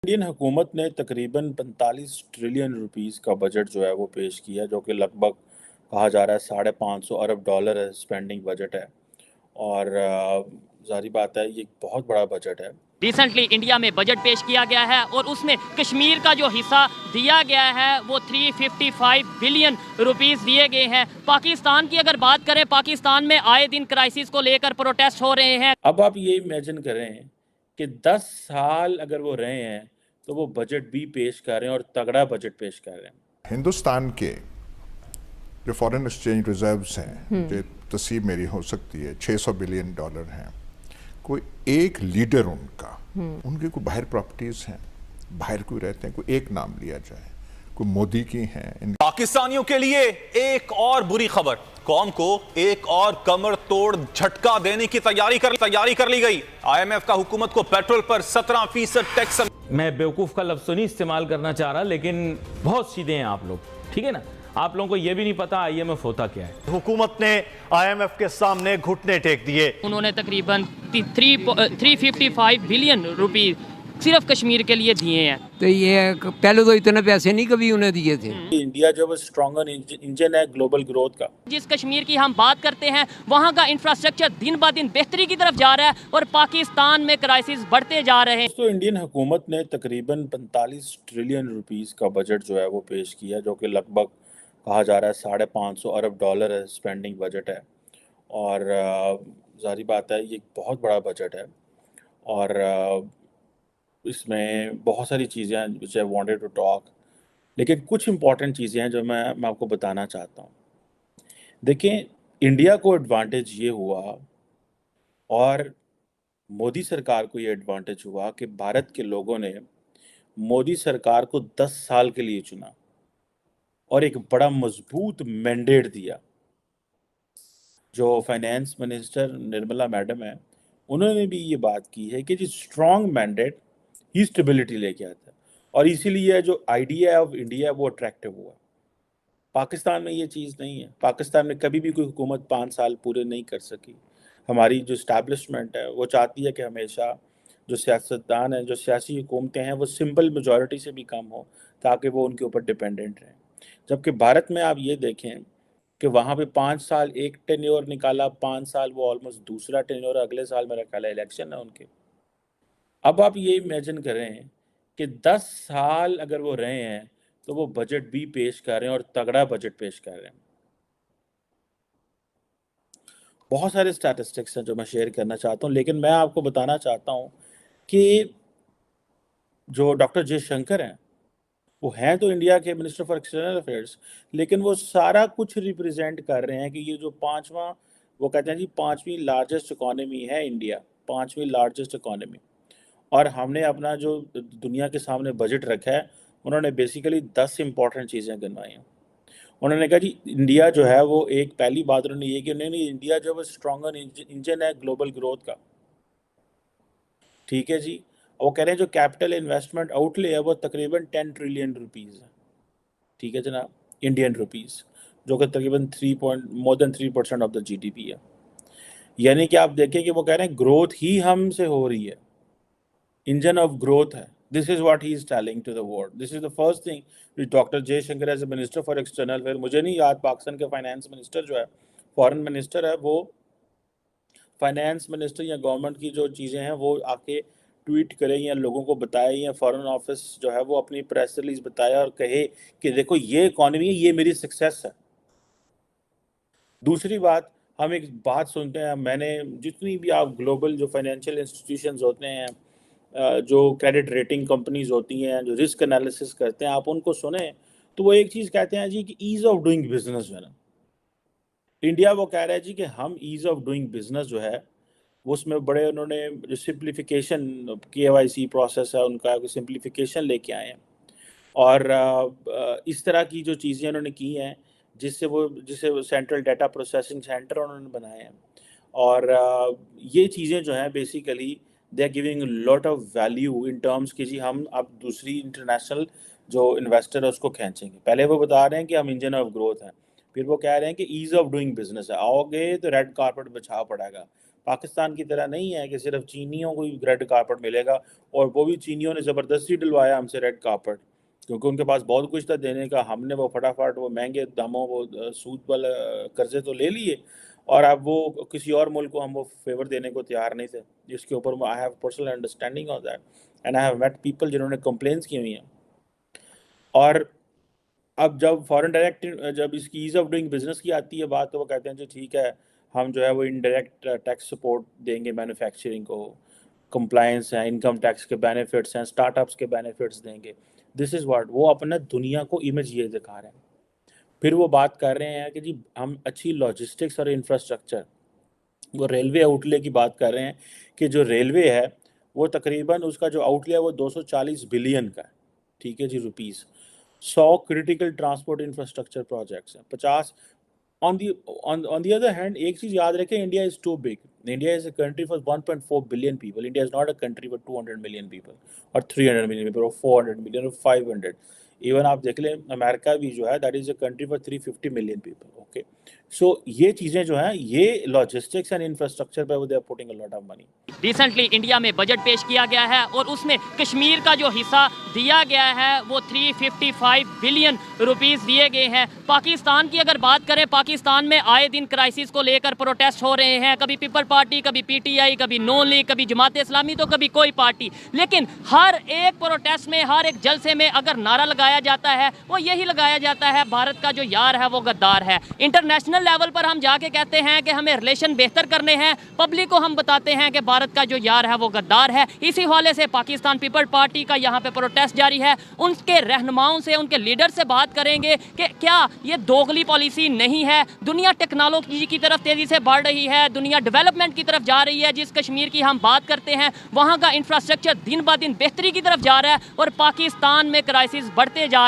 Indian हुकूमत ने तकरीबन 45 ट्रिलियन रुपीस का बजट जो है वो पेश किया, जो कि लगभग कहा जा रहा है $550 अरब है स्पेंडिंग बजट है। और जाहिर बात है ये एक बहुत बड़ा बजट है। रिसेंटली इंडिया में बजट पेश किया गया है और उसमें कश्मीर का जो हिस्सा दिया गया है वो 355 बिलियन रुपीस दिए गए हैं। पाकिस्तान की अगर बात करें, पाकिस्तान में आए दिन क्राइसिस को लेकर प्रोटेस्ट हो रहे हैं। अब आप ये इमेजिन करें कि 10 साल अगर वो रहे हैं तो वो बजट भी पेश कर रहे हैं और तगड़ा बजट पेश कर रहे हैं। हिंदुस्तान के जो फॉरेन एक्सचेंज रिजर्व्स हैं, जो तस्वीर मेरी हो सकती है $600 बिलियन हैं, कोई एक लीडर उनका, उनके कोई बाहर प्रॉपर्टीज हैं, बाहर कोई रहते हैं, कोई एक नाम लिया जाए, कोई मोदी की हैं। पाकिस्तानियों के लिए एक और बुरी खबर, कौम को एक और कमर तोड़ झटका देने की तैयारी कर ली गई। IMF का हुकूमत को पेट्रोल पर 17% टैक्स। मैं बेवकूफ का लफ्ज तो नहीं इस्तेमाल करना चाह रहा, लेकिन बहुत सीधे हैं आप लोग, ठीक है ना। आप लोगों को यह भी नहीं पता IMF होता क्या है। हुकूमत ने IMF के सामने घुटने टेक दिए। उन्होंने तकरीबन 355 बिलियन रुपीस सिर्फ कश्मीर के लिए दिए हैं। तो ये पहले तो इतने पैसे नहीं कभी उन्हें दिए थे। इंडिया जो है स्ट्रॉन्गर इंजन है ग्लोबल ग्रोथ का। जिस कश्मीर की हम बात करते हैं वहाँ का इंफ्रास्ट्रक्चर दिन ब दिन बेहतरी की तरफ जा रहा है और पाकिस्तान में क्राइसिस बढ़ते जा रहे हैं। तो इंडियन हुकूमत ने तकरीबन 45 ट्रिलियन रुपीस का बजट जो है वो पेश किया, जो कि लगभग कहा जा रहा है $550 अरब है स्पेंडिंग बजट है। और जाहिर बात है ये एक बहुत बड़ा बजट है और इसमें बहुत सारी चीज़ें हैं विच आई वांटेड टू टॉक, लेकिन कुछ इंपॉर्टेंट चीज़ें हैं जो मैं आपको बताना चाहता हूँ। देखें, इंडिया को एडवांटेज ये हुआ और मोदी सरकार को ये एडवांटेज हुआ कि भारत के लोगों ने मोदी सरकार को 10 साल के लिए चुना और एक बड़ा मजबूत मैंडेट दिया। जो फाइनेंस मिनिस्टर निर्मला मैडम है, उन्होंने भी ये बात की है कि जो स्ट्रॉन्ग मैंडेट ही स्टेबिलिटी लेके आता है और इसीलिए जो आइडिया ऑफ इंडिया है वो अट्रैक्टिव हुआ। पाकिस्तान में ये चीज़ नहीं है। पाकिस्तान में कभी भी कोई हुकूमत 5 साल पूरे नहीं कर सकी। हमारी जो इस्टेब्लिशमेंट है वो चाहती है कि हमेशा जो सियासतदान हैं, जो सियासी हुकूमतें हैं, वो सिंपल मेजॉरिटी से भी कम हो ताकि वो उनके ऊपर डिपेंडेंट रहें। जबकि भारत में आप ये देखें कि वहाँ पे 5 साल एक टेन्योर निकाला, 5 साल वो ऑलमोस्ट दूसरा टेन्योर, अगले साल मेरा ख्याल है इलेक्शन है उनके। अब आप ये इमेजिन करें कि 10 साल अगर वो रहे हैं तो वो बजट भी पेश कर रहे हैं और तगड़ा बजट पेश कर रहे हैं। बहुत सारे स्टैटिस्टिक्स हैं जो मैं शेयर करना चाहता हूँ, लेकिन मैं आपको बताना चाहता हूँ कि जो डॉक्टर जयशंकर हैं, वो हैं तो इंडिया के मिनिस्टर फॉर एक्सटर्नल अफेयर्स, लेकिन वो सारा कुछ रिप्रेजेंट कर रहे हैं कि ये जो पांचवा, वो कहते हैं जी 5वीं लार्जेस्ट इकॉनमी है इंडिया, 5वीं लार्जेस्ट इकॉनमी। और हमने अपना जो दुनिया के सामने बजट रखा है, उन्होंने बेसिकली 10 इंपॉर्टेंट चीज़ें गिनवाई हैं। उन्होंने कहा जी इंडिया जो है वो एक, पहली बात उन्होंने ये कि नहीं इंडिया जो है स्ट्रॉन्गर इंजन है ग्लोबल ग्रोथ का। ठीक है जी। वो कह रहे हैं जो कैपिटल इन्वेस्टमेंट आउटले है वो तकरीबन 10 ट्रिलियन रुपीज़ है। ठीक है जनाब, इंडियन रुपीज़, जो कि तकरीबन more than 3% of the GDP है। यानी कि आप देखें कि वो कह रहे हैं ग्रोथ ही हमसे हो रही है, इंजन ऑफ ग्रोथ है। This is what he is telling to the world. This is the first thing which doctor Jaishankar as a minister for external affair, मुझे नहीं याद पाकिस्तान के फाइनेंस मिनिस्टर जो है, फॉरेन मिनिस्टर है, वो फाइनेंस मिनिस्टर या गवर्नमेंट की जो चीज़ें हैं वो आके ट्वीट करें या लोगों को बताए, या फॉरेन ऑफिस जो है वो अपनी प्रेस रिलीज बताए और कहे कि देखो ये इकॉनमी है, ये मेरी सक्सेस है। दूसरी बात, हम एक बात सुनते हैं, मैंने जितनी भी आप ग्लोबल जो फाइनेंशियल इंस्टीट्यूशंस होते हैं, जो क्रेडिट रेटिंग कंपनीज होती हैं, जो रिस्क एनालिसिस करते हैं, आप उनको सुने तो वो एक चीज़ कहते हैं जी कि ईज़ ऑफ डूइंग बिजनेस जो है ना, इंडिया वो कह रहा है जी कि हम ईज़ ऑफ डूइंग बिजनेस जो है उसमें बड़े उन्होंने जो सिंप्लीफिकेशन KYC प्रोसेस है उनका सिंप्लीफिकेशन लेके आए हैं। और इस तरह की जो चीज़ें उन्होंने की हैं जिससे वो सेंट्रल डाटा प्रोसेसिंग सेंटर उन्होंने बनाए हैं। और ये चीज़ें जो हैं basically they are giving lot of value in terms कि जी हम अब दूसरी इंटरनेशनल जो इन्वेस्टर है उसको खींचेंगे। पहले वो बता रहे हैं कि हम इंजन ऑफ ग्रोथ हैं, फिर वो कह रहे हैं कि ईज़ ऑफ डूइंग बिजनेस है, आओगे तो रेड कारपेट बिछा पड़ेगा, पाकिस्तान की तरह नहीं है कि सिर्फ चीनियों को ही रेड कार्पेट मिलेगा, और वो भी चीनियों ने ज़बरदस्ती डलवाया हमसे रेड कार्पेट, क्योंकि उनके पास बहुत कुछ था देने का। हमने वो फटाफट वो महंगे दामों वो सूद वाले कर्जे तो ले लिए, और अब वो किसी और मुल्क को हम वो फेवर देने को तैयार नहीं थे, जिसके ऊपर I have personal understanding of that and I have met people जिन्होंने कंप्लेंट्स की हुई हैं। और अब जब फॉरेन डायरेक्ट जब इसकी ईज़ ऑफ डूइंग बिजनेस की आती है बात, तो वो कहते हैं जी ठीक है, हम जो है वो इनडायरेक्ट टैक्स सपोर्ट देंगे मैन्युफैक्चरिंग को, कंप्लायंस है, इनकम टैक्स के बेनिफिट्स हैं, स्टार्टअप्स के बेनिफिट्स देंगे। दिस इज़ व्हाट वो अपना दुनिया को इमेज ये दिखा रहे हैं। फिर वो बात कर रहे हैं कि जी हम अच्छी लॉजिस्टिक्स और इंफ्रास्ट्रक्चर, वो रेलवे आउटले की बात कर रहे हैं कि जो रेलवे है वो तकरीबन उसका जो आउटले है वो 240 बिलियन का है, ठीक है जी, rupees. 100 critical transport infrastructure projects हैं, 50 ऑन दी अदर हैंड। एक चीज़ याद रखें, India is too big, India is a country for 1.4 billion people, India is not a country for 200 million people और 300 मिलियन पीपल और 400 मिलियन और 500। Even आप देख लें अमेरिका भी जो है that is a country for 350 million people. Okay, so ये चीज़ें जो हैं ये लॉजिस्टिक्स एंड इंफ्रास्ट्रक्चर पे they are putting a lot of money. Recently India में बजट पेश किया गया है और उसमें कश्मीर का जो हिस्सा दिया गया है वो 355 बिलियन रुपीस दिए गए हैं। पाकिस्तान की अगर बात करें, पाकिस्तान में आए दिन क्राइसिस को लेकर प्रोटेस्ट हो रहे हैं, कभी पीपल पार्टी, कभी पीटीआई, कभी नून लीग, कभी जमात इस्लामी, तो कभी कोई पार्टी, लेकिन हर एक प्रोटेस्ट में, हर एक जलसे में अगर नारा लगाया जाता है वो यही लगाया जाता है, भारत का जो यार है वो गद्दार है। इंटरनेशनल लेवल पर हम जाके कहते हैं कि हमें रिलेशन बेहतर करने हैं, पब्लिक को हम बताते हैं कि भारत का जो यार है वो गद्दार है। इसी हवाले से पाकिस्तान पीपल पार्टी का यहाँ पे प्रोटेस्ट जारी है। उनके रहनुमाओं से, उनके लीडर से बात करेंगे कि क्या ये दोगली पॉलिसी नहीं है। दुनिया टेक्नोलॉजी की तरफ तेजी से बढ़ रही है, दुनिया डेवलपमेंट की तरफ जा रही है। जिस कश्मीर की हम बात करते हैं वहाँ का इंफ्रास्ट्रक्चर दिन ब दिन बेहतरी की तरफ जा रहा है और पाकिस्तान में क्राइसिस बढ़ते जा